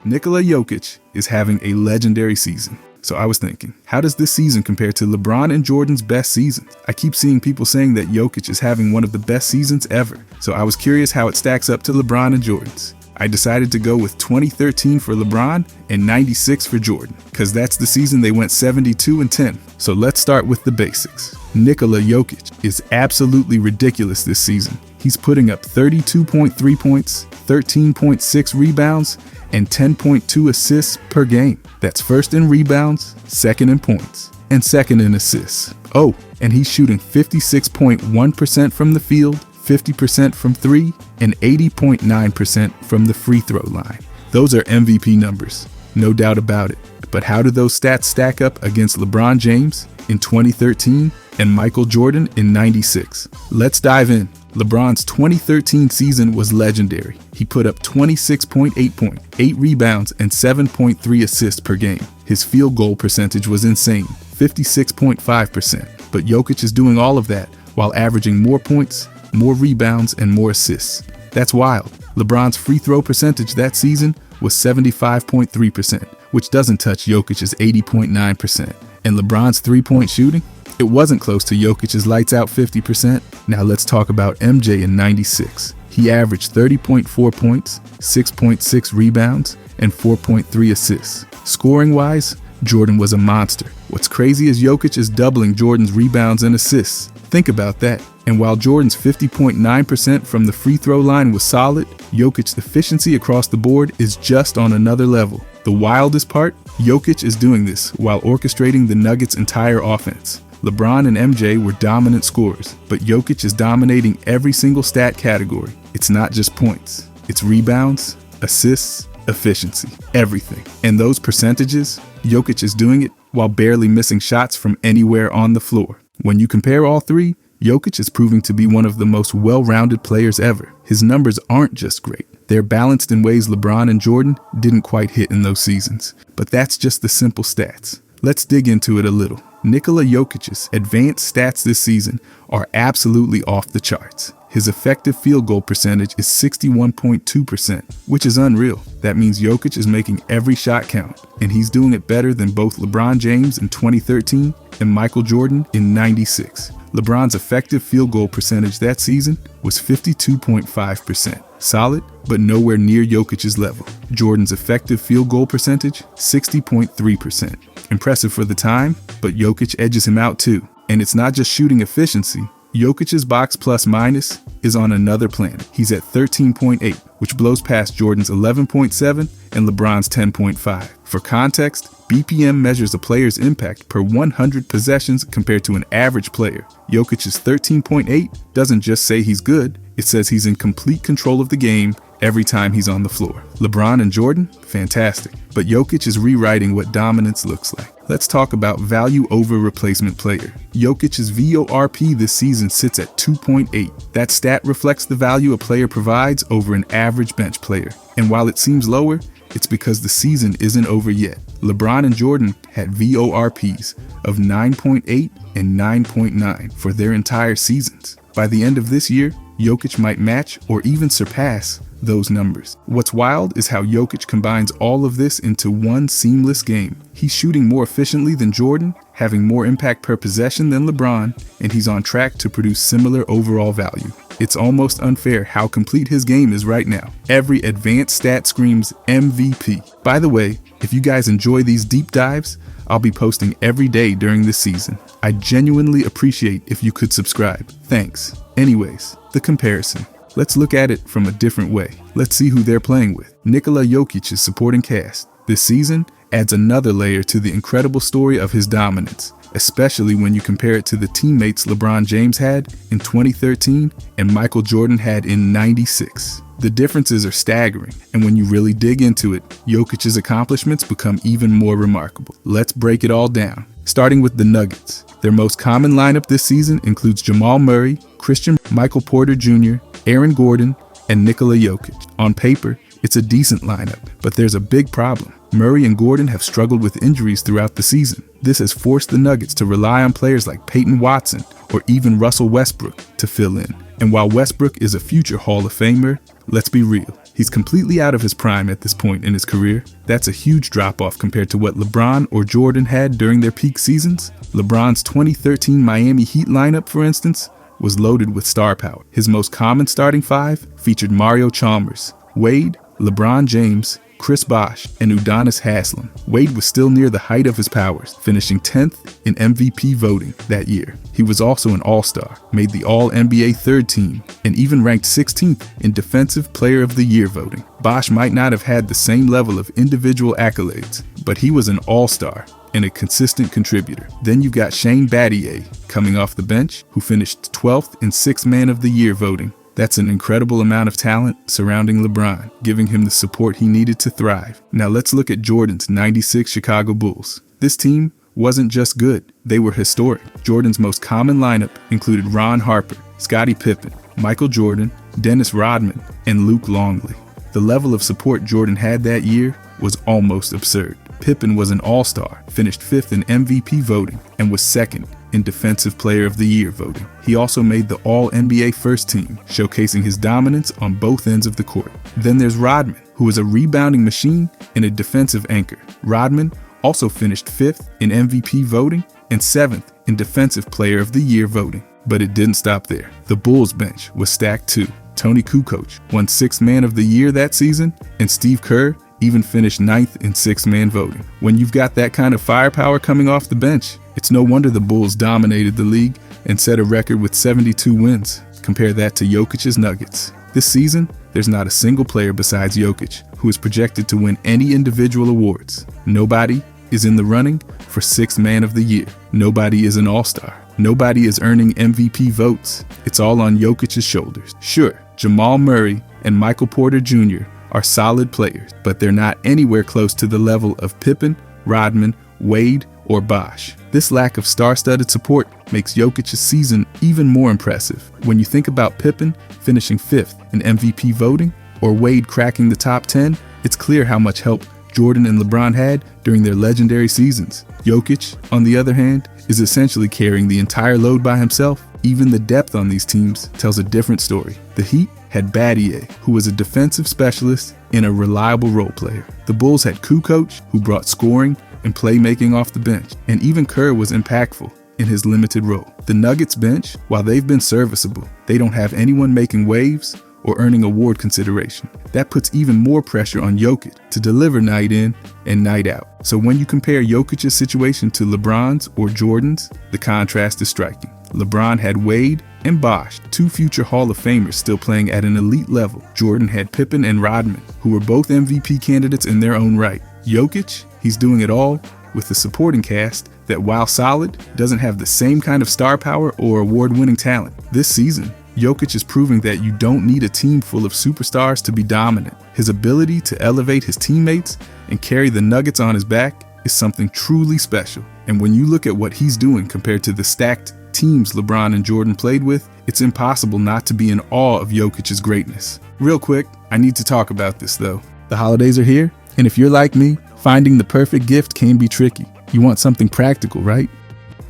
Nikola Jokic is having a legendary season. So I was thinking, how does this season compare to LeBron and Jordan's best seasons? I keep seeing people saying that Jokic is having one of the best seasons ever. So I was curious how it stacks up to LeBron and Jordan's. I decided to go with 2013 for LeBron and 96 for Jordan, because that's the season they went 72-10. So let's start with the basics. Nikola Jokic is absolutely ridiculous this season. He's putting up 32.3 points, 13.6 rebounds, and 10.2 assists per game. That's first in rebounds, second in points, and second in assists. Oh, and he's shooting 56.1% from the field, 50% from three, and 80.9% from the free throw line. Those are MVP numbers, no doubt about it. But how do those stats stack up against LeBron James in 2013 and Michael Jordan in 96? Let's dive in. LeBron's 2013 season was legendary. He put up 26.8 points, 8 rebounds, and 7.3 assists per game. His field goal percentage was insane, 56.5%. But Jokic is doing all of that while averaging more points, more rebounds, and more assists. That's wild. LeBron's free throw percentage that season was 75.3%, which doesn't touch Jokic's 80.9%. And LeBron's three-point shooting? It wasn't close to Jokic's lights-out 50%. Now let's talk about MJ in 96. He averaged 30.4 points, 6.6 rebounds, and 4.3 assists. Scoring-wise, Jordan was a monster. What's crazy is Jokic is doubling Jordan's rebounds and assists. Think about that. And while Jordan's 50.9% from the free throw line was solid, Jokic's efficiency across the board is just on another level. The wildest part? Jokic is doing this while orchestrating the Nuggets' entire offense. LeBron and MJ were dominant scorers, but Jokic is dominating every single stat category. It's not just points. It's rebounds, assists, efficiency, everything. And those percentages, Jokic is doing it while barely missing shots from anywhere on the floor. When you compare all three, Jokic is proving to be one of the most well-rounded players ever. His numbers aren't just great. They're balanced in ways LeBron and Jordan didn't quite hit in those seasons. But that's just the simple stats. Let's dig into it a little. Nikola Jokic's advanced stats this season are absolutely off the charts. His effective field goal percentage is 61.2%, which is unreal. That means Jokic is making every shot count, and he's doing it better than both LeBron James in 2013 and Michael Jordan in 96. LeBron's effective field goal percentage that season was 52.5%. Solid, but nowhere near Jokic's level. Jordan's effective field goal percentage, 60.3%. Impressive for the time, but Jokic edges him out too. And it's not just shooting efficiency. Jokic's box plus minus is on another planet. He's at 13.8, which blows past Jordan's 11.7 and LeBron's 10.5. For context, BPM measures a player's impact per 100 possessions compared to an average player. Jokic's 13.8 doesn't just say he's good, it says he's in complete control of the game every time he's on the floor. LeBron and Jordan? Fantastic. But Jokic is rewriting what dominance looks like. Let's talk about value over replacement player. Jokic's VORP this season sits at 2.8. That stat reflects the value a player provides over an average bench player. And while it seems lower, it's because the season isn't over yet. LeBron and Jordan had VORPs of 9.8 and 9.9 for their entire seasons. By the end of this year, Jokic might match or even surpass those numbers. What's wild is how Jokic combines all of this into one seamless game. He's shooting more efficiently than Jordan, having more impact per possession than LeBron, and he's on track to produce similar overall value. It's almost unfair how complete his game is right now. Every advanced stat screams MVP. By the way, if you guys enjoy these deep dives, I'll be posting every day during this season. I genuinely appreciate if you could subscribe. Thanks. Anyways, the comparison. Let's look at it from a different way. Let's see who they're playing with. Nikola Jokic's supporting cast this season adds another layer to the incredible story of his dominance, especially when you compare it to the teammates LeBron James had in 2013 and Michael Jordan had in 96. The differences are staggering, and when you really dig into it, Jokic's accomplishments become even more remarkable. Let's break it all down. Starting with the Nuggets. Their most common lineup this season includes Jamal Murray, Christian Michael Porter Jr., Aaron Gordon, and Nikola Jokic. On paper, it's a decent lineup, but there's a big problem. Murray and Gordon have struggled with injuries throughout the season. This has forced the Nuggets to rely on players like Peyton Watson or even Russell Westbrook to fill in. And while Westbrook is a future Hall of Famer, let's be real. He's completely out of his prime at this point in his career. That's a huge drop-off compared to what LeBron or Jordan had during their peak seasons. LeBron's 2013 Miami Heat lineup, for instance, was loaded with star power. His most common starting five featured Mario Chalmers, Wade, LeBron James, Chris Bosh, and Udonis Haslem. Wade was still near the height of his powers, finishing 10th in MVP voting that year. He was also an All-Star, made the All-NBA third team, and even ranked 16th in Defensive Player of the Year voting. Bosh might not have had the same level of individual accolades, but he was an All-Star and a consistent contributor. Then you've got Shane Battier coming off the bench, who finished 12th in Sixth Man of the Year voting. That's an incredible amount of talent surrounding LeBron, giving him the support he needed to thrive. Now let's look at Jordan's '96 Chicago Bulls. This team wasn't just good, they were historic. Jordan's most common lineup included Ron Harper, Scottie Pippen, Michael Jordan, Dennis Rodman, and Luke Longley. The level of support Jordan had that year was almost absurd. Pippen was an All-Star, finished 5th in MVP voting, and was 2nd in Defensive Player of the Year voting. He also made the All-NBA first team, showcasing his dominance on both ends of the court. Then there's Rodman, who was a rebounding machine and a defensive anchor. Rodman also finished 5th in MVP voting and 7th in Defensive Player of the Year voting. But it didn't stop there. The Bulls bench was stacked too. Tony Kukoc won Sixth Man of the Year that season, and Steve Kerr even finished 9th in six-man voting. When you've got that kind of firepower coming off the bench, it's no wonder the Bulls dominated the league and set a record with 72 wins. Compare that to Jokic's Nuggets. This season, there's not a single player besides Jokic who is projected to win any individual awards. Nobody is in the running for Sixth Man of the Year. Nobody is an All-Star. Nobody is earning MVP votes. It's all on Jokic's shoulders. Sure, Jamal Murray and Michael Porter Jr. are solid players, but they're not anywhere close to the level of Pippen, Rodman, Wade, or Bosh. This lack of star-studded support makes Jokic's season even more impressive. When you think about Pippen finishing 5th in MVP voting, or Wade cracking the top 10, it's clear how much help Jordan and LeBron had during their legendary seasons. Jokic, on the other hand, is essentially carrying the entire load by himself. Even the depth on these teams tells a different story. The Heat had Battier, who was a defensive specialist and a reliable role player. The Bulls had Kukoc, who brought scoring and playmaking off the bench, and even Kerr was impactful in his limited role. The Nuggets bench, while they've been serviceable, they don't have anyone making waves or earning award consideration. That puts even more pressure on Jokic to deliver night in and night out. So when you compare Jokic's situation to LeBron's or Jordan's, the contrast is striking. LeBron had Wade and Bosh, two future Hall of Famers still playing at an elite level. Jordan had Pippen and Rodman, who were both MVP candidates in their own right. Jokic, he's doing it all with a supporting cast that, while solid, doesn't have the same kind of star power or award-winning talent. This season, Jokic is proving that you don't need a team full of superstars to be dominant. His ability to elevate his teammates and carry the Nuggets on his back is something truly special. And when you look at what he's doing compared to the stacked teams LeBron and Jordan played with, it's impossible not to be in awe of Jokic's greatness. Real quick, I need to talk about this though. The holidays are here, and if you're like me, finding the perfect gift can be tricky. You want something practical, right?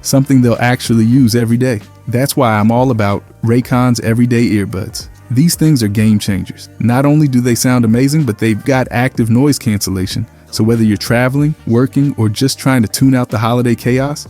Something they'll actually use every day. That's why I'm all about Raycon's everyday earbuds. These things are game changers. Not only do they sound amazing, but they've got active noise cancellation. So whether you're traveling, working, or just trying to tune out the holiday chaos,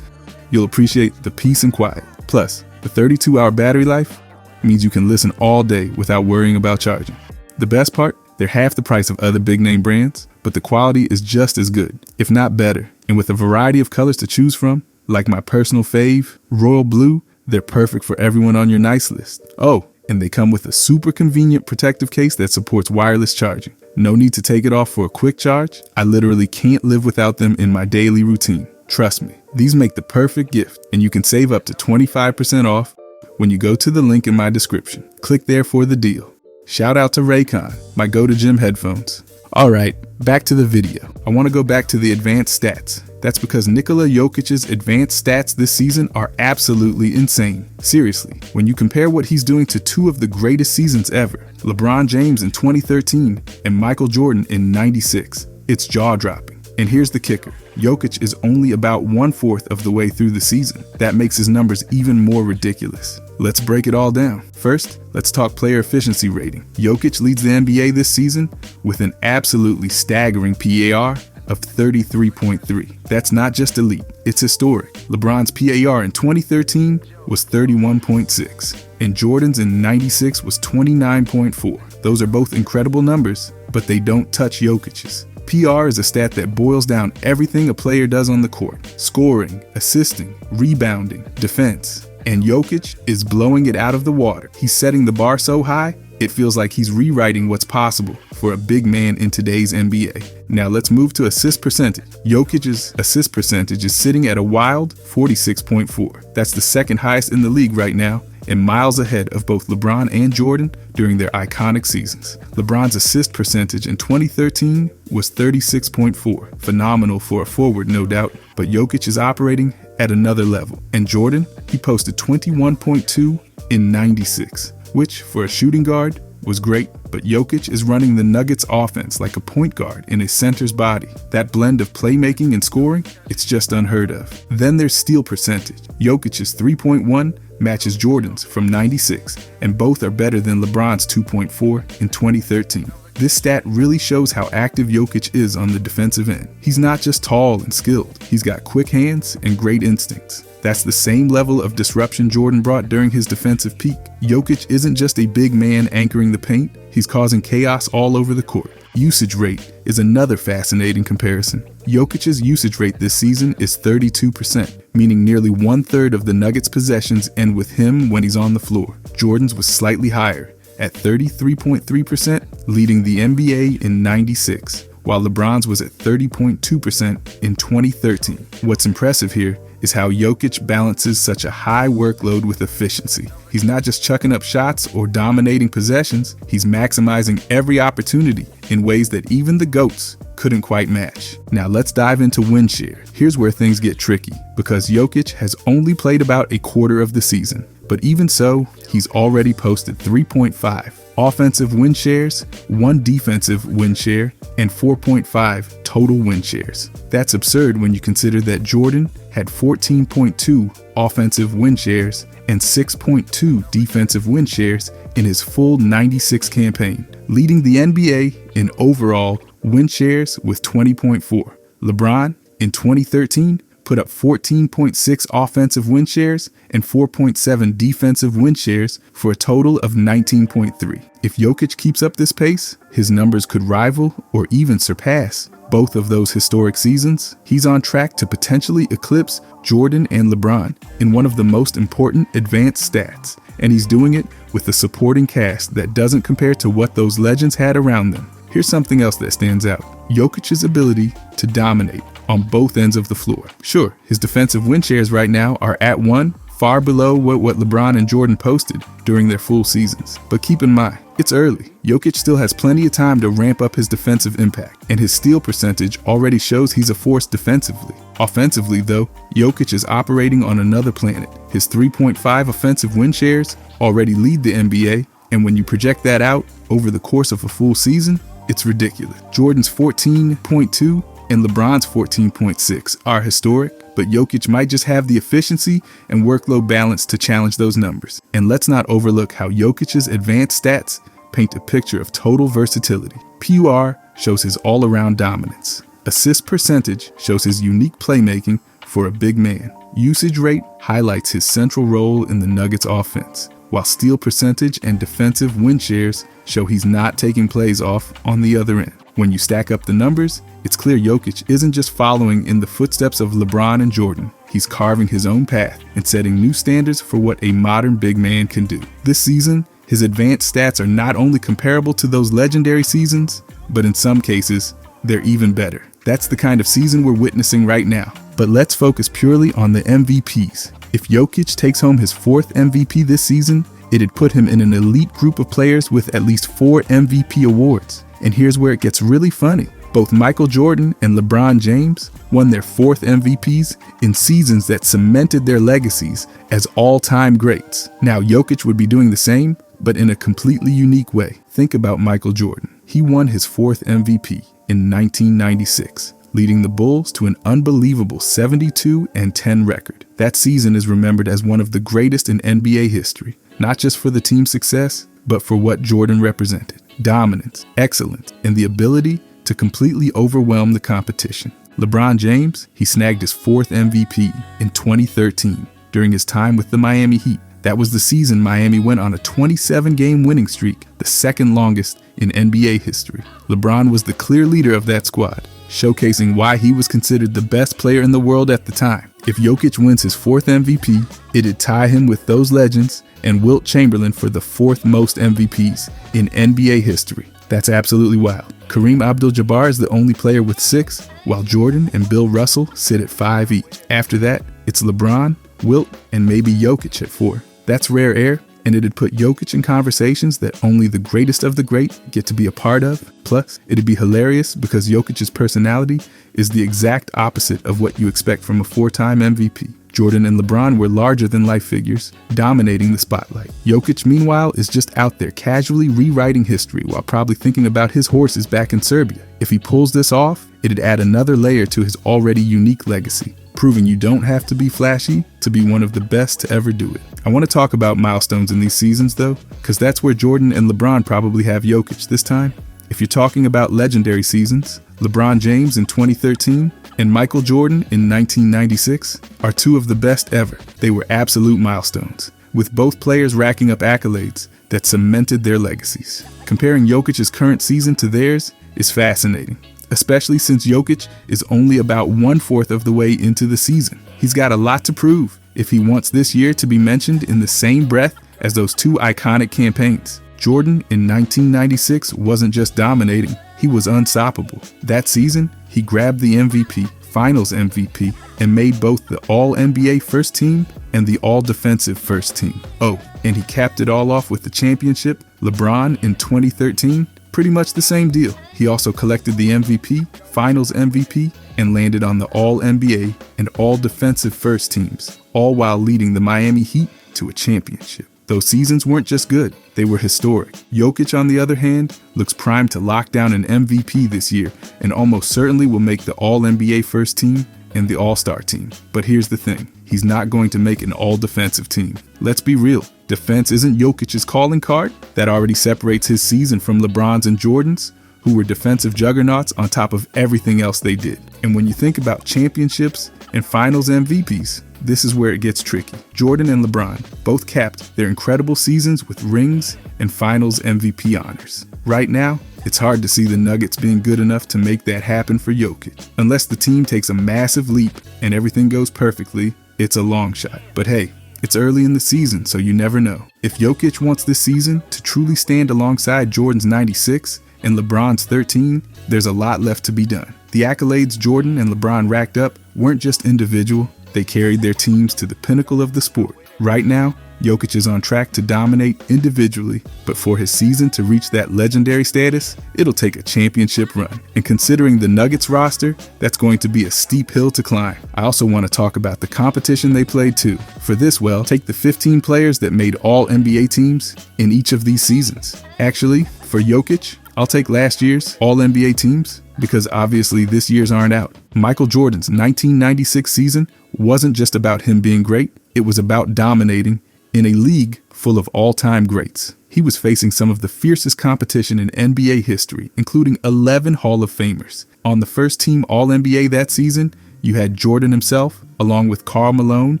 you'll appreciate the peace and quiet. Plus, the 32-hour battery life means you can listen all day without worrying about charging. The best part? They're half the price of other big-name brands, but the quality is just as good, if not better. And with a variety of colors to choose from, like my personal fave, Royal Blue, they're perfect for everyone on your nice list. Oh, and they come with a super convenient protective case that supports wireless charging. No need to take it off for a quick charge. I literally can't live without them in my daily routine. Trust me, these make the perfect gift, and you can save up to 25% off when you go to the link in my description. Click there for the deal. Shout out to Raycon, my go-to-gym headphones. Alright, back to the video. I want to go back to the advanced stats. That's because Nikola Jokic's advanced stats this season are absolutely insane. Seriously, when you compare what he's doing to two of the greatest seasons ever, LeBron James in 2013 and Michael Jordan in '96, it's jaw-dropping. And here's the kicker. Jokic is only about 1/4 of the way through the season. That makes his numbers even more ridiculous. Let's break it all down. First, let's talk player efficiency rating. Jokic leads the NBA this season with an absolutely staggering PAR of 33.3. That's not just elite, it's historic. LeBron's PAR in 2013 was 31.6, and Jordan's in 96 was 29.4. Those are both incredible numbers, but they don't touch Jokic's. PR is a stat that boils down everything a player does on the court: scoring, assisting, rebounding, defense. And Jokic is blowing it out of the water. He's setting the bar so high, it feels like he's rewriting what's possible for a big man in today's NBA. Now let's move to assist percentage. Jokic's assist percentage is sitting at a wild 46.4. That's the second highest in the league right now, and miles ahead of both LeBron and Jordan during their iconic seasons. LeBron's assist percentage in 2013 was 36.4. Phenomenal for a forward, no doubt, but Jokic is operating at another level. And Jordan, he posted 21.2 in 96, which for a shooting guard was great, but Jokic is running the Nuggets offense like a point guard in a center's body. That blend of playmaking and scoring, it's just unheard of. Then there's steal percentage. Jokic's 3.1 matches Jordan's from 96, and both are better than LeBron's 2.4 in 2013. This stat really shows how active Jokic is on the defensive end. He's not just tall and skilled, he's got quick hands and great instincts. That's the same level of disruption Jordan brought during his defensive peak. Jokic isn't just a big man anchoring the paint, he's causing chaos all over the court. Usage rate is another fascinating comparison. Jokic's usage rate this season is 32%, meaning nearly 1/3 of the Nuggets' possessions end with him when he's on the floor. Jordan's was slightly higher, at 33.3%, leading the NBA in 96, while LeBron's was at 30.2% in 2013. What's impressive here is how Jokic balances such a high workload with efficiency. He's not just chucking up shots or dominating possessions, he's maximizing every opportunity in ways that even the GOATs couldn't quite match. Now let's dive into win share. Here's where things get tricky, because Jokic has only played about a quarter of the season. But even so, he's already posted 3.5 offensive win shares, 1 defensive win share, and 4.5 total win shares. That's absurd when you consider that Jordan had 14.2 offensive win shares and 6.2 defensive win shares in his full 96 campaign, leading the NBA in overall win shares with 20.4. LeBron, in 2013, put up 14.6 offensive win shares and 4.7 defensive win shares for a total of 19.3. If Jokic keeps up this pace, his numbers could rival or even surpass both of those historic seasons. He's on track to potentially eclipse Jordan and LeBron in one of the most important advanced stats, and he's doing it with a supporting cast that doesn't compare to what those legends had around them. Here's something else that stands out: Jokic's ability to dominate on both ends of the floor. Sure, his defensive win shares right now are at 1, far below what LeBron and Jordan posted during their full seasons. But keep in mind, it's early. Jokic still has plenty of time to ramp up his defensive impact, and his steal percentage already shows he's a force defensively. Offensively, though, Jokic is operating on another planet. His 3.5 offensive win shares already lead the NBA, and when you project that out over the course of a full season, it's ridiculous. Jordan's 14.2 and LeBron's 14.6 are historic, but Jokic might just have the efficiency and workload balance to challenge those numbers. And let's not overlook how Jokic's advanced stats paint a picture of total versatility. PUR shows his all-around dominance. Assist percentage shows his unique playmaking for a big man. Usage rate highlights his central role in the Nuggets offense, while steal percentage and defensive win shares show he's not taking plays off on the other end. When you stack up the numbers, it's clear Jokic isn't just following in the footsteps of LeBron and Jordan. He's carving his own path and setting new standards for what a modern big man can do. This season, his advanced stats are not only comparable to those legendary seasons, but in some cases, they're even better. That's the kind of season we're witnessing right now. But let's focus purely on the MVPs. If Jokic takes home his 4th MVP this season, it'd put him in an elite group of players with at least 4 MVP awards. And here's where it gets really funny. Both Michael Jordan and LeBron James won their 4th MVPs in seasons that cemented their legacies as all-time greats. Now, Jokic would be doing the same, but in a completely unique way. Think about Michael Jordan. He won his 4th MVP in 1996, leading the Bulls to an unbelievable 72-10 record. That season is remembered as one of the greatest in NBA history, not just for the team's success, but for what Jordan represented: dominance, excellence, and the ability to completely overwhelm the competition. LeBron James, he snagged his 4th MVP in 2013 during his time with the Miami Heat. That was the season Miami went on a 27-game winning streak, the second longest in NBA history. LeBron was the clear leader of that squad, showcasing why he was considered the best player in the world at the time. If Jokic wins his 4th MVP, it'd tie him with those legends and Wilt Chamberlain for the 4th most MVPs in NBA history. That's absolutely wild. Kareem Abdul-Jabbar is the only player with 6, while Jordan and Bill Russell sit at 5 each. After that, it's LeBron, Wilt, and maybe Jokic at 4. That's rare air, and it'd put Jokic in conversations that only the greatest of the great get to be a part of. Plus, it'd be hilarious because Jokic's personality is the exact opposite of what you expect from a 4-time MVP. Jordan and LeBron were larger-than-life figures, dominating the spotlight. Jokic, meanwhile, is just out there casually rewriting history while probably thinking about his horses back in Serbia. If he pulls this off, it'd add another layer to his already unique legacy, proving you don't have to be flashy to be one of the best to ever do it. I want to talk about milestones in these seasons, though, because that's where Jordan and LeBron probably have Jokic this time. If you're talking about legendary seasons, LeBron James in 2013 and Michael Jordan in 1996 are 2 of the best ever. They were absolute milestones, with both players racking up accolades that cemented their legacies. Comparing Jokic's current season to theirs is fascinating, especially since Jokic is only about 1/4 of the way into the season. He's got a lot to prove if he wants this year to be mentioned in the same breath as those 2 iconic campaigns. Jordan in 1996 wasn't just dominating, he was unstoppable. That season, he grabbed the MVP, Finals MVP, and made both the All-NBA first team and the All-Defensive first team. Oh, and he capped it all off with the championship. LeBron in 2013, pretty much the same deal. He also collected the MVP, Finals MVP, and landed on the All-NBA and All-Defensive first teams, all while leading the Miami Heat to a championship. Those seasons weren't just good, they were historic. Jokic, on the other hand, looks primed to lock down an MVP this year and almost certainly will make the All-NBA first team and the All-Star team. But here's the thing, he's not going to make an all-defensive team. Let's be real, defense isn't Jokic's calling card. That already separates his season from LeBron's and Jordan's, who were defensive juggernauts on top of everything else they did. And when you think about championships and Finals MVPs, this is where it gets tricky. Jordan and LeBron both capped their incredible seasons with rings and Finals MVP honors. Right now, it's hard to see the Nuggets being good enough to make that happen for Jokic. Unless the team takes a massive leap and everything goes perfectly, it's a long shot. But hey, it's early in the season, so you never know. If Jokic wants this season to truly stand alongside Jordan's 96 and LeBron's 13, there's a lot left to be done. The accolades Jordan and LeBron racked up weren't just individual, they carried their teams to the pinnacle of the sport. Right now, Jokic is on track to dominate individually, but for his season to reach that legendary status, it'll take a championship run. And considering the Nuggets roster, that's going to be a steep hill to climb. I also want to talk about the competition they played too. For this, well, take the 15 players that made all NBA teams in each of these seasons. Actually, for Jokic, I'll take last year's All-NBA teams because obviously this year's aren't out. Michael Jordan's 1996 season wasn't just about him being great, it was about dominating in a league full of all-time greats. He was facing some of the fiercest competition in NBA history, including 11 Hall of Famers. On the first team All-NBA that season, you had Jordan himself, along with Karl Malone,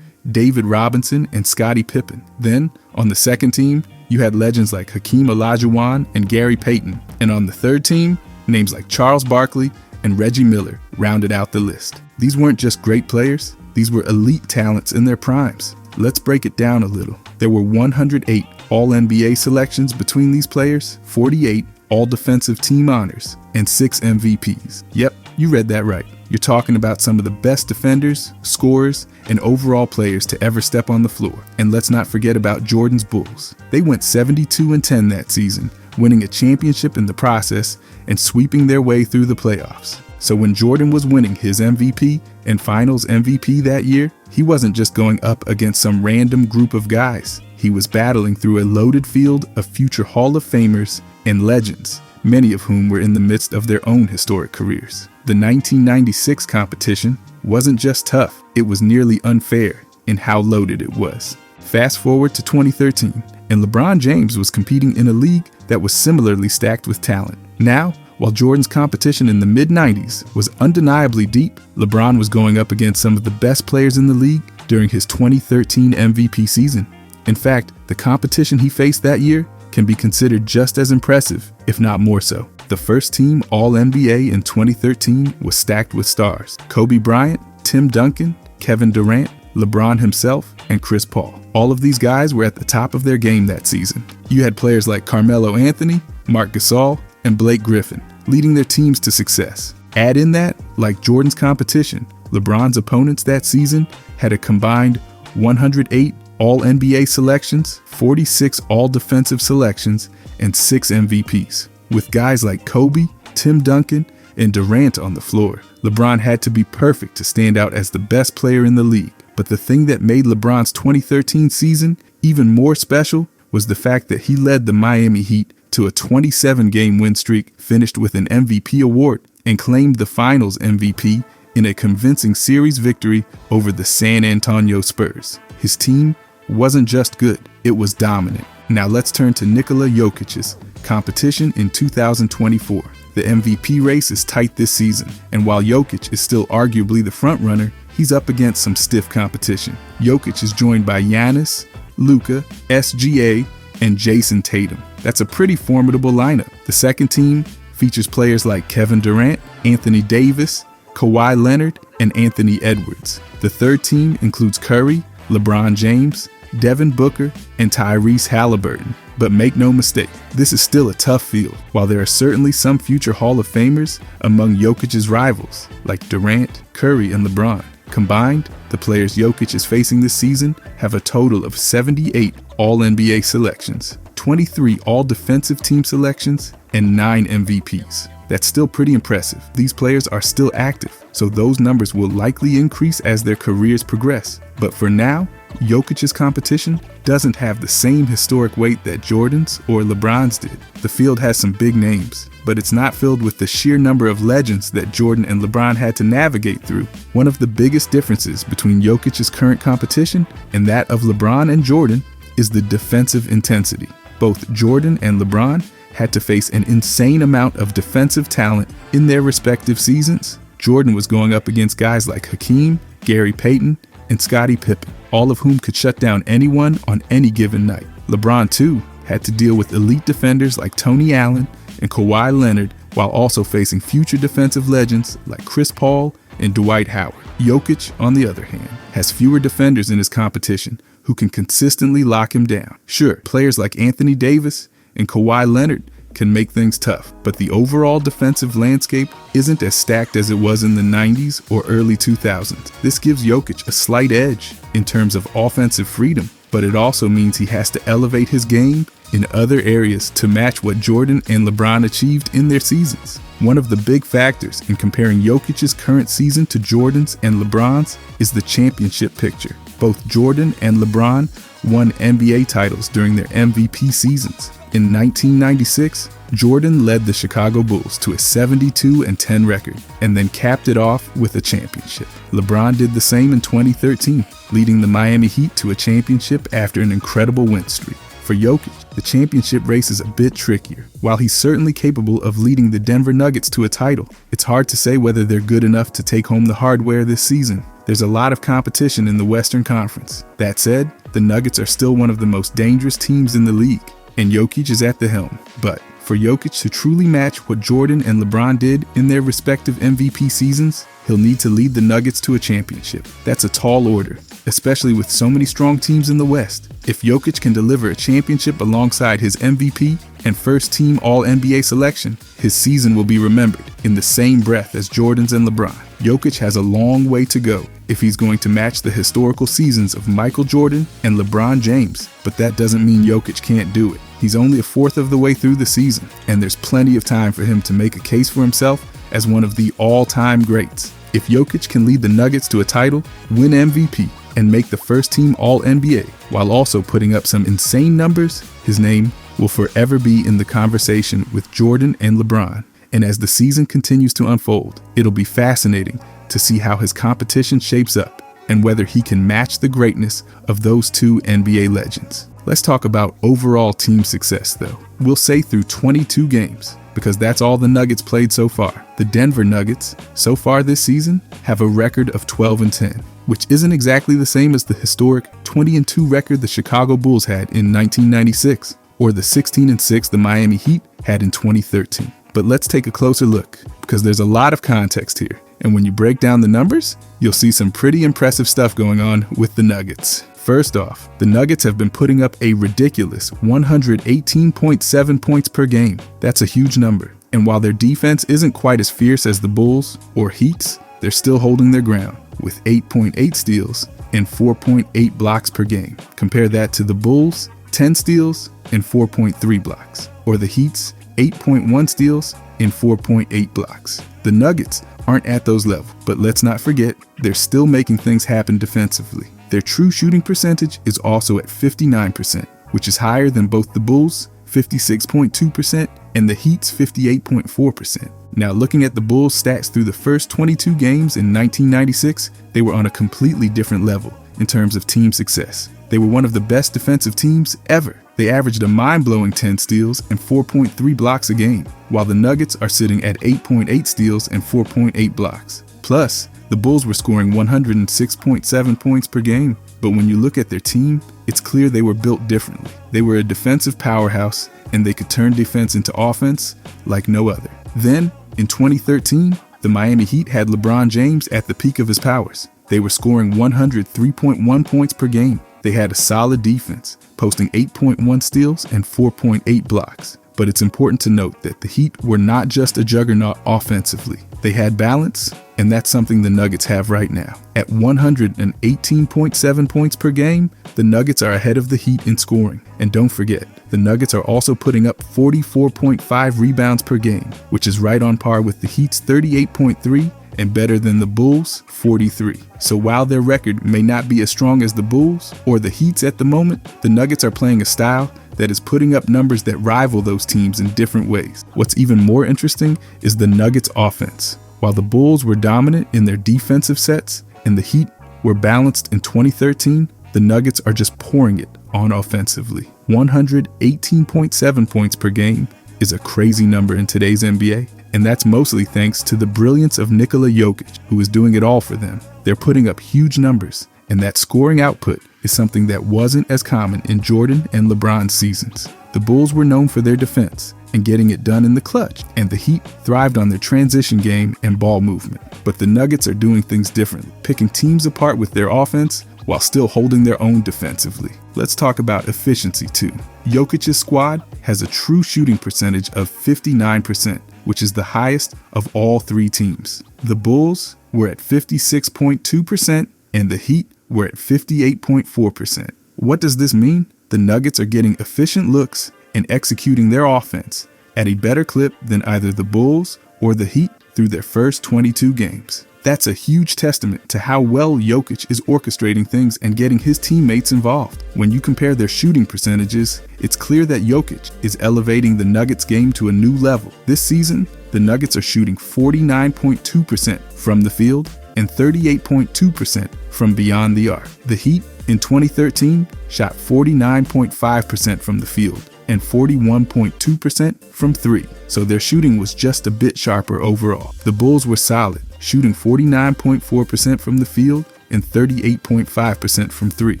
David Robinson, and Scottie Pippen. Then, on the second team, you had legends like Hakeem Olajuwon and Gary Payton. And on the third team, names like Charles Barkley and Reggie Miller rounded out the list. These weren't just great players, these were elite talents in their primes. Let's break it down a little. There were 108 All-NBA selections between these players, 48 All-Defensive Team honors, and 6 MVPs. Yep, you read that right. You're talking about some of the best defenders, scorers, and overall players to ever step on the floor. And let's not forget about Jordan's Bulls. They went 72-10 that season, winning a championship in the process and sweeping their way through the playoffs. So when Jordan was winning his MVP and Finals MVP that year, he wasn't just going up against some random group of guys. He was battling through a loaded field of future Hall of Famers and legends, many of whom were in the midst of their own historic careers. The 1996 competition wasn't just tough, it was nearly unfair. in how loaded it was. Fast forward to 2013, and LeBron James was competing in a league that was similarly stacked with talent. Now, while Jordan's competition in the mid-90s was undeniably deep, LeBron was going up against some of the best players in the league during his 2013 MVP season. In fact, the competition he faced that year can be considered just as impressive, if not more so. The first team All-NBA in 2013 was stacked with stars: Kobe Bryant, Tim Duncan, Kevin Durant, LeBron himself, and Chris Paul. All of these guys were at the top of their game that season. You had players like Carmelo Anthony, Marc Gasol, and Blake Griffin, leading their teams to success. Add in that, like Jordan's competition, LeBron's opponents that season had a combined 108 All-NBA selections, 46 All-Defensive selections, and 6 MVPs. With guys like Kobe, Tim Duncan, and Durant on the floor, LeBron had to be perfect to stand out as the best player in the league. But the thing that made LeBron's 2013 season even more special was the fact that he led the Miami Heat to a 27-game win streak, finished with an MVP award, and claimed the Finals MVP in a convincing series victory over the San Antonio Spurs. His team wasn't just good, it was dominant. Now let's turn to Nikola Jokic's competition in 2024. The MVP race is tight this season, and while Jokic is still arguably the frontrunner, he's up against some stiff competition. Jokic is joined by Giannis, Luka, SGA, and Jason Tatum. That's a pretty formidable lineup. The second team features players like Kevin Durant, Anthony Davis, Kawhi Leonard, and Anthony Edwards. The third team includes Curry, LeBron James, Devin Booker, and Tyrese Halliburton. But make no mistake, this is still a tough field. While there are certainly some future Hall of Famers among Jokic's rivals, like Durant, Curry, and LeBron, combined, the players Jokic is facing this season have a total of 78 All-NBA selections, 23 All-Defensive Team selections, and 9 MVPs. That's still pretty impressive. These players are still active, so those numbers will likely increase as their careers progress. But for now, Jokic's competition doesn't have the same historic weight that Jordan's or LeBron's did. The field has some big names, but it's not filled with the sheer number of legends that Jordan and LeBron had to navigate through. One of the biggest differences between Jokic's current competition and that of LeBron and Jordan is the defensive intensity. Both Jordan and LeBron had to face an insane amount of defensive talent in their respective seasons. Jordan was going up against guys like Hakeem, Gary Payton, and Scottie Pippen, all of whom could shut down anyone on any given night. LeBron, too, had to deal with elite defenders like Tony Allen and Kawhi Leonard, while also facing future defensive legends like Chris Paul and Dwight Howard. Jokic, on the other hand, has fewer defenders in his competition who can consistently lock him down. Sure, players like Anthony Davis and Kawhi Leonard can make things tough, but the overall defensive landscape isn't as stacked as it was in the 90s or early 2000s. This gives Jokic a slight edge in terms of offensive freedom, but it also means he has to elevate his game in other areas to match what Jordan and LeBron achieved in their seasons. One of the big factors in comparing Jokic's current season to Jordan's and LeBron's is the championship picture. Both Jordan and LeBron won NBA titles during their MVP seasons. In 1996, Jordan led the Chicago Bulls to a 72-10 record and then capped it off with a championship. LeBron did the same in 2013, leading the Miami Heat to a championship after an incredible win streak. For Jokic, the championship race is a bit trickier. While he's certainly capable of leading the Denver Nuggets to a title, it's hard to say whether they're good enough to take home the hardware this season. There's a lot of competition in the Western Conference. That said, the Nuggets are still one of the most dangerous teams in the league, and Jokic is at the helm. But for Jokic to truly match what Jordan and LeBron did in their respective MVP seasons, he'll need to lead the Nuggets to a championship. That's a tall order, especially with so many strong teams in the West. If Jokic can deliver a championship alongside his MVP and first-team All-NBA selection, his season will be remembered in the same breath as Jordan's and LeBron. Jokic has a long way to go if he's going to match the historical seasons of Michael Jordan and LeBron James, but that doesn't mean Jokic can't do it. He's only a fourth of the way through the season, and there's plenty of time for him to make a case for himself as one of the all-time greats. If Jokic can lead the Nuggets to a title, win MVP, and make the first-team All-NBA, while also putting up some insane numbers, his name will forever be in the conversation with Jordan and LeBron. And as the season continues to unfold, it'll be fascinating to see how his competition shapes up and whether he can match the greatness of those two NBA legends. Let's talk about overall team success though. We'll say through 22 games, because that's all the Nuggets played so far. The Denver Nuggets, so far this season, have a record of 12-10, which isn't exactly the same as the historic 20-2 record the Chicago Bulls had in 1996, or the 16-6 the Miami Heat had in 2013. But let's take a closer look, because there's a lot of context here, and when you break down the numbers, you'll see some pretty impressive stuff going on with the Nuggets. First off, the Nuggets have been putting up a ridiculous 118.7 points per game. That's a huge number. And while their defense isn't quite as fierce as the Bulls or Heat's, they're still holding their ground with 8.8 steals and 4.8 blocks per game. Compare that to the Bulls' 10 steals and 4.3 blocks, or the Heat's 8.1 steals and 4.8 blocks. The Nuggets aren't at those levels, but let's not forget, they're still making things happen defensively. Their true shooting percentage is also at 59%, which is higher than both the Bulls' 56.2% and the Heat's 58.4%. Now, looking at the Bulls' stats through the first 22 games in 1996, they were on a completely different level in terms of team success. They were one of the best defensive teams ever. They averaged a mind-blowing 10 steals and 4.3 blocks a game, while the Nuggets are sitting at 8.8 steals and 4.8 blocks. Plus, the Bulls were scoring 106.7 points per game, but when you look at their team, it's clear they were built differently. They were a defensive powerhouse, and they could turn defense into offense like no other. Then, in 2013, the Miami Heat had LeBron James at the peak of his powers. They were scoring 103.1 points per game. They had a solid defense, posting 8.1 steals and 4.8 blocks. But it's important to note that the Heat were not just a juggernaut offensively. They had balance, and that's something the Nuggets have right now. At 118.7 points per game, the Nuggets are ahead of the Heat in scoring. And don't forget, the Nuggets are also putting up 44.5 rebounds per game, which is right on par with the Heat's 38.3 and better than the Bulls' 43. So while their record may not be as strong as the Bulls or the Heat's at the moment, the Nuggets are playing a style that is putting up numbers that rival those teams in different ways. What's even more interesting is the Nuggets' offense. While the Bulls were dominant in their defensive sets and the Heat were balanced in 2013, the Nuggets are just pouring it on offensively. 118.7 points per game is a crazy number in today's NBA, and that's mostly thanks to the brilliance of Nikola Jokic, who is doing it all for them. They're putting up huge numbers, and that scoring output is something that wasn't as common in Jordan and LeBron's seasons. The Bulls were known for their defense and getting it done in the clutch, and the Heat thrived on their transition game and ball movement. But the Nuggets are doing things differently, picking teams apart with their offense while still holding their own defensively. Let's talk about efficiency too. Jokic's squad has a true shooting percentage of 59%, which is the highest of all three teams. The Bulls were at 56.2% and the Heat were at 58.4%. What does this mean? The Nuggets are getting efficient looks and executing their offense at a better clip than either the Bulls or the Heat through their first 22 games. That's a huge testament to how well Jokic is orchestrating things and getting his teammates involved. When you compare their shooting percentages, it's clear that Jokic is elevating the Nuggets game to a new level. This season, the Nuggets are shooting 49.2% from the field and 38.2% from beyond the arc. The Heat in 2013 shot 49.5% from the field and 41.2% from three, so their shooting was just a bit sharper overall. The Bulls were solid, shooting 49.4% from the field and 38.5% from three,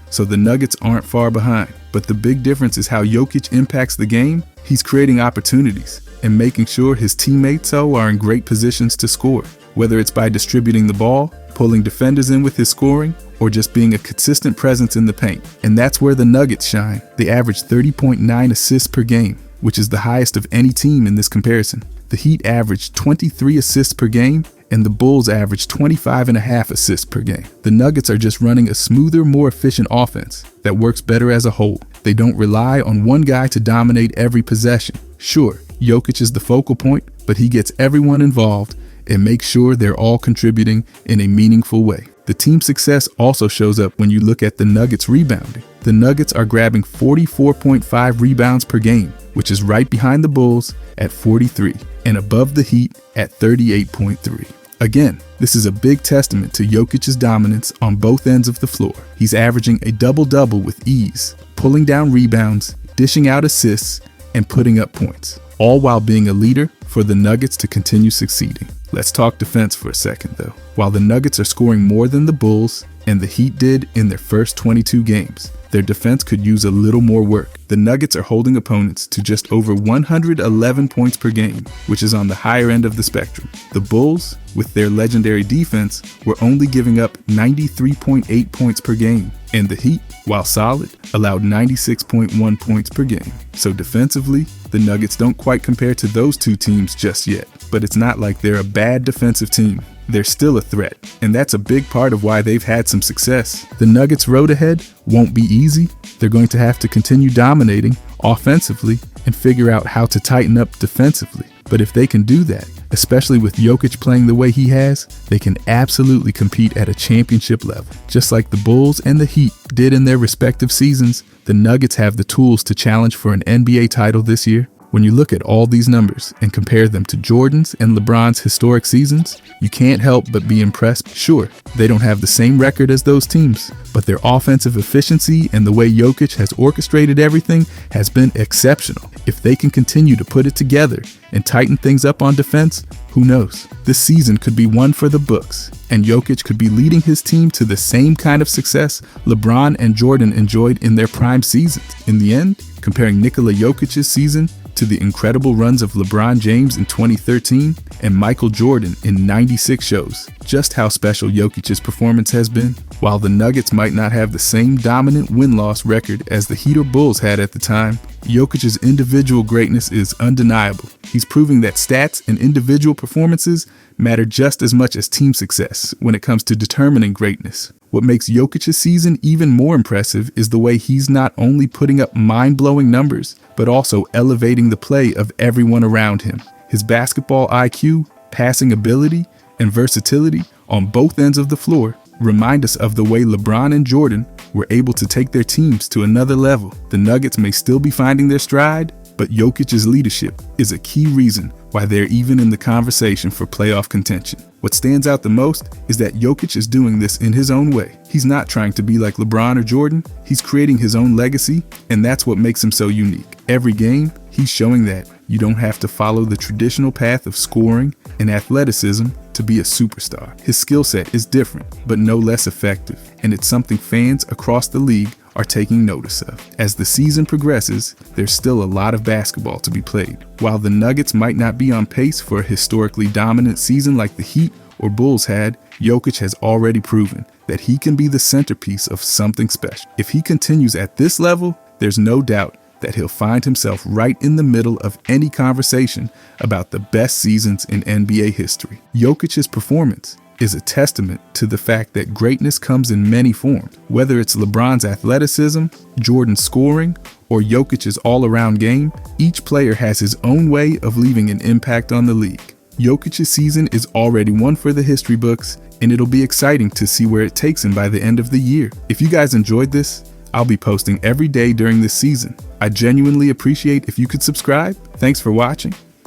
so the Nuggets aren't far behind. But the big difference is how Jokic impacts the game. He's creating opportunities and making sure his teammates are in great positions to score, whether it's by distributing the ball, pulling defenders in with his scoring, or just being a consistent presence in the paint. And that's where the Nuggets shine. They average 30.9 assists per game, which is the highest of any team in this comparison. The Heat averaged 23 assists per game, and the Bulls averaged 25.5 assists per game. The Nuggets are just running a smoother, more efficient offense that works better as a whole. They don't rely on one guy to dominate every possession. Sure, Jokic is the focal point, but he gets everyone involved and makes sure they're all contributing in a meaningful way. The team success also shows up when you look at the Nuggets rebounding. The Nuggets are grabbing 44.5 rebounds per game, which is right behind the Bulls at 43 and above the Heat at 38.3. Again, this is a big testament to Jokic's dominance on both ends of the floor. He's averaging a double-double with ease, pulling down rebounds, dishing out assists, and putting up points, all while being a leader for the Nuggets to continue succeeding. Let's talk defense for a second, though. While the Nuggets are scoring more than the Bulls and the Heat did in their first 22 games, their defense could use a little more work. The Nuggets are holding opponents to just over 111 points per game, which is on the higher end of the spectrum. The Bulls, with their legendary defense, were only giving up 93.8 points per game, and the Heat, while solid, allowed 96.1 points per game. So defensively, the Nuggets don't quite compare to those two teams just yet, but it's not like they're a bad defensive team. They're still a threat, and that's a big part of why they've had some success. The Nuggets' road ahead won't be easy. They're going to have to continue dominating offensively and figure out how to tighten up defensively. But if they can do that, especially with Jokic playing the way he has, they can absolutely compete at a championship level. Just like the Bulls and the Heat did in their respective seasons, the Nuggets have the tools to challenge for an NBA title this year. When you look at all these numbers and compare them to Jordan's and LeBron's historic seasons, you can't help but be impressed. Sure, they don't have the same record as those teams, but their offensive efficiency and the way Jokic has orchestrated everything has been exceptional. If they can continue to put it together and tighten things up on defense, who knows? This season could be one for the books, and Jokic could be leading his team to the same kind of success LeBron and Jordan enjoyed in their prime seasons. In the end, comparing Nikola Jokic's season to the incredible runs of LeBron James in 2013 and Michael Jordan in 96 shows just how special Jokic's performance has been. While the Nuggets might not have the same dominant win-loss record as the Heat or Bulls had at the time, Jokic's individual greatness is undeniable. He's proving that stats and individual performances matter just as much as team success when it comes to determining greatness. What makes Jokic's season even more impressive is the way he's not only putting up mind-blowing numbers, but also elevating the play of everyone around him. His basketball IQ, passing ability, and versatility on both ends of the floor remind us of the way LeBron and Jordan were able to take their teams to another level. The Nuggets may still be finding their stride, but Jokic's leadership is a key reason why they're even in the conversation for playoff contention. What stands out the most is that Jokic is doing this in his own way. He's not trying to be like LeBron or Jordan. He's creating his own legacy, and that's what makes him so unique. Every game, he's showing that you don't have to follow the traditional path of scoring and athleticism to be a superstar. His skill set is different, but no less effective, and it's something fans across the league are taking notice of. As the season progresses, there's still a lot of basketball to be played. While the Nuggets might not be on pace for a historically dominant season like the Heat or Bulls had, Jokic has already proven that he can be the centerpiece of something special. If he continues at this level, there's no doubt that he'll find himself right in the middle of any conversation about the best seasons in NBA history. Jokic's performance is a testament to the fact that greatness comes in many forms. Whether it's LeBron's athleticism, Jordan's scoring, or Jokic's all-around game, each player has his own way of leaving an impact on the league. Jokic's season is already one for the history books, and it'll be exciting to see where it takes him by the end of the year. If you guys enjoyed this, I'll be posting every day during this season. I genuinely appreciate if you could subscribe. Thanks for watching,